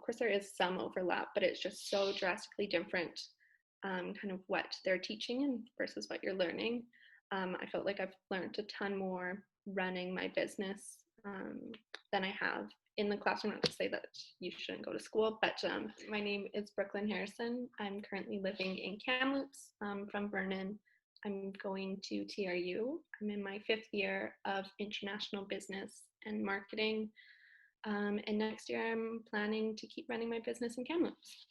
course there is some overlap, but it's just so drastically different, kind of what they're teaching and versus what you're learning. I felt like I've learned a ton more running my business than I have in the classroom. Not to say that you shouldn't go to school, but my name is Brooklyn Harrison. I'm currently living in Kamloops, from Vernon. I'm going to TRU. I'm in my 5th year of international business and marketing. And next year I'm planning to keep running my business in Kamloops.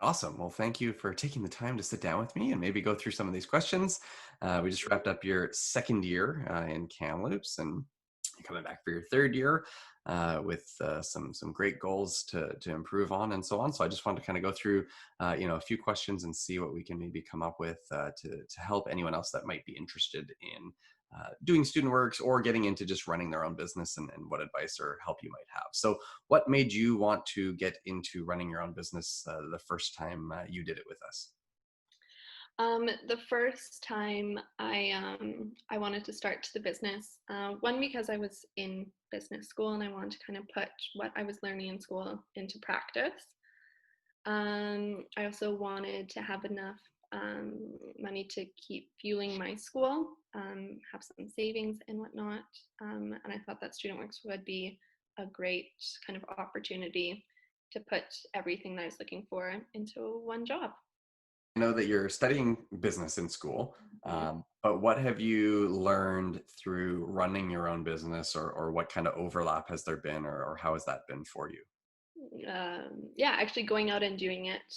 Awesome. Well, thank you for taking the time to sit down with me and maybe go through some of these questions. We just wrapped up your 2nd year in Kamloops, and you're coming back for your 3rd year with some great goals to improve on and so on. So I just wanted to kind of go through a few questions and see what we can maybe come up with to help anyone else that might be interested in doing student works or getting into just running their own business, and what advice or help you might have. So what made you want to get into running your own business the first time you did it with us? The first time I wanted to start the business, one because I was in business school and I wanted to kind of put what I was learning in school into practice. I also wanted to have enough money to keep fueling my school, have some savings and whatnot. And I thought that StudentWorks would be a great kind of opportunity to put everything that I was looking for into one job. I know that you're studying business in school, Mhm. but what have you learned through running your own business, or what kind of overlap has there been, or how has that been for you? Yeah, actually going out and doing it.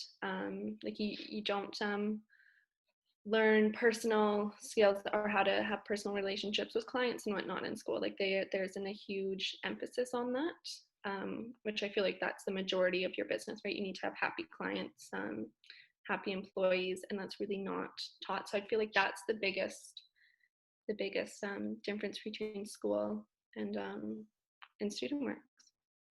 Like you don't learn personal skills or how to have personal relationships with clients and whatnot in school. Like there isn't a huge emphasis on that, which I feel like that's the majority of your business, right? You need to have happy clients, happy employees, and that's really not taught. So I feel like that's the biggest difference between school and student work.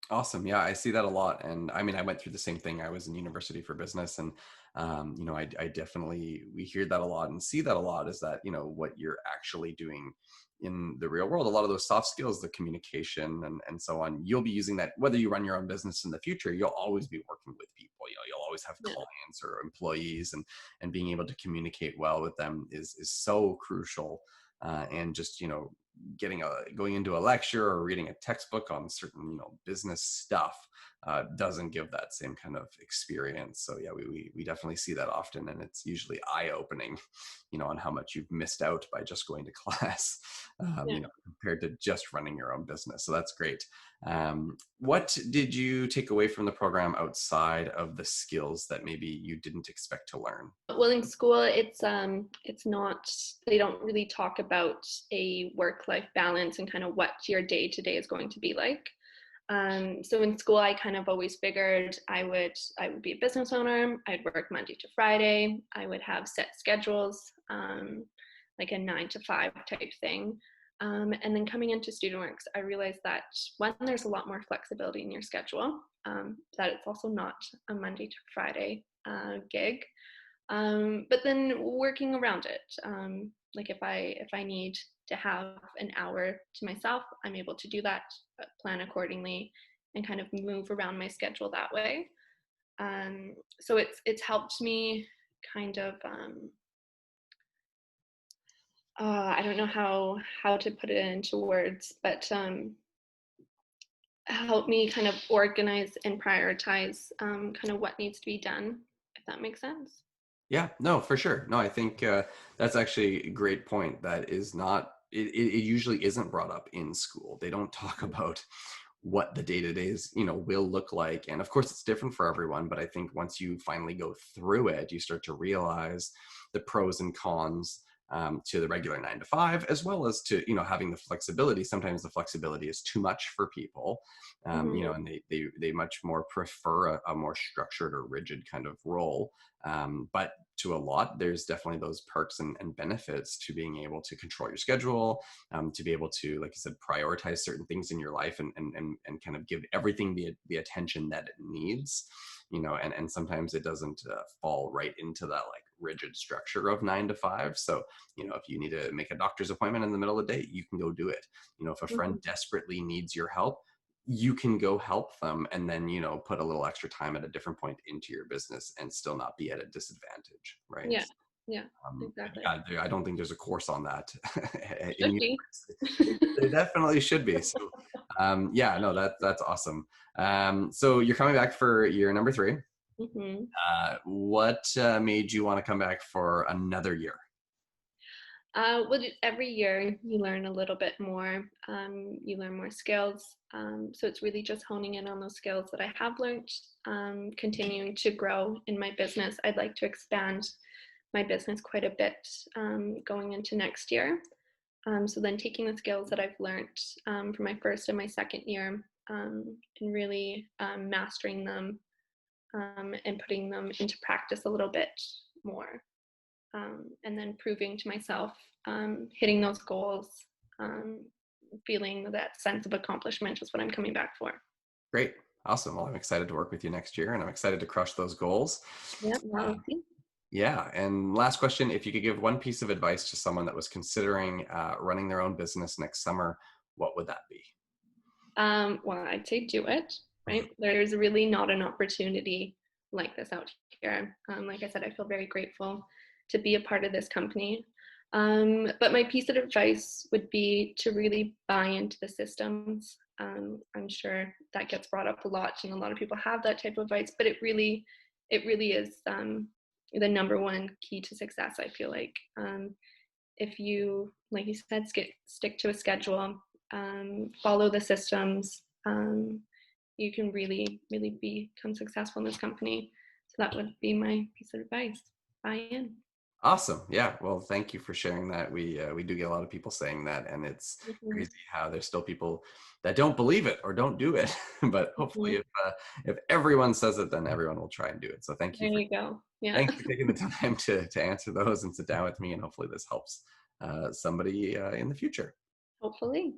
Awesome. Yeah, I see that a lot. And I mean, I went through the same thing. I was in university for business, and I definitely, we hear that a lot and see that a lot, is that, what you're actually doing in the real world, a lot of those soft skills, the communication and so on, you'll be using that whether you run your own business in the future. You'll always be working with people. You'll always have Yeah. clients or employees, and being able to communicate well with them is so crucial. And just going into a lecture or reading a textbook on certain business stuff doesn't give that same kind of experience. So yeah, we definitely see that often, and it's usually eye-opening on how much you've missed out by just going to class, Yeah. compared to just running your own business. So that's great. What did you take away from the program outside of the skills that maybe you didn't expect to learn? Well, in school, it's not, they don't really talk about a work-life balance and kind of what your day-to-day is going to be like. So in school, I kind of always figured I would be a business owner. I'd work Monday to Friday. I would have set schedules, like a 9 to 5 type thing. And then coming into StudentWorks, I realized that one, there's a lot more flexibility in your schedule. That it's also not a Monday to Friday gig. But then working around it, like if I need to have an hour to myself, I'm able to do that, plan accordingly, and kind of move around my schedule that way. So it's helped me kind of, I don't know how to put it into words, but help me kind of organize and prioritize kind of what needs to be done, if that makes sense. Yeah, no, for sure. No, I think that's actually a great point. That is not, it usually isn't brought up in school. They don't talk about what the day-to-days, will look like. And of course, it's different for everyone. But I think once you finally go through it, you start to realize the pros and cons to the regular 9 to 5, as well as to, having the flexibility. Sometimes the flexibility is too much for people, Mhm. and they much more prefer a more structured or rigid kind of role. But to a lot, there's definitely those perks and benefits to being able to control your schedule, to be able to, like you said, prioritize certain things in your life, and kind of give everything the attention that it needs. And sometimes it doesn't fall right into that like rigid structure of 9 to 5. So, if you need to make a doctor's appointment in the middle of the day, you can go do it. If a friend Mhm. desperately needs your help, you can go help them and then, put a little extra time at a different point into your business and still not be at a disadvantage, right? Yeah. Yeah. Exactly. Yeah, I don't think there's a course on that in Should be. university. There definitely should be. So, yeah, no, that's awesome. So you're coming back for year number 3. hmm What made you want to come back for another year? Well, every year you learn a little bit more. You learn more skills. So it's really just honing in on those skills that I have learned, continuing to grow in my business. I'd like to expand my business quite a bit going into next year. So then taking the skills that I've learned for my first and my second year and really mastering them and putting them into practice a little bit more. And then proving to myself, hitting those goals, um, feeling that sense of accomplishment is what I'm coming back for. Great. Awesome. Well, I'm excited to work with you next year and I'm excited to crush those goals. Yeah, Uh, well, see. yeah. And last question, if you could give one piece of advice to someone that was considering running their own business next summer, what would that be? Well, I'd say do it, Mhm. right? There's really not an opportunity like this out here. Like I said, I feel very grateful to be a part of this company. But my piece of advice would be to really buy into the systems. I'm sure that gets brought up a lot, and a lot of people have that type of advice. But it really is the number one key to success. I feel like if you, like you said, stick to a schedule, follow the systems, you can really, really become successful in this company. So that would be my piece of advice. Buy in. Awesome. Yeah. Well, thank you for sharing that. We do get a lot of people saying that, and it's Mhm, crazy how there's still people that don't believe it or don't do it. But hopefully, mhm. if everyone says it, then everyone will try and do it. So There you go. Yeah, thanks for taking the time to answer those and sit down with me, and hopefully this helps somebody in the future. hopefully.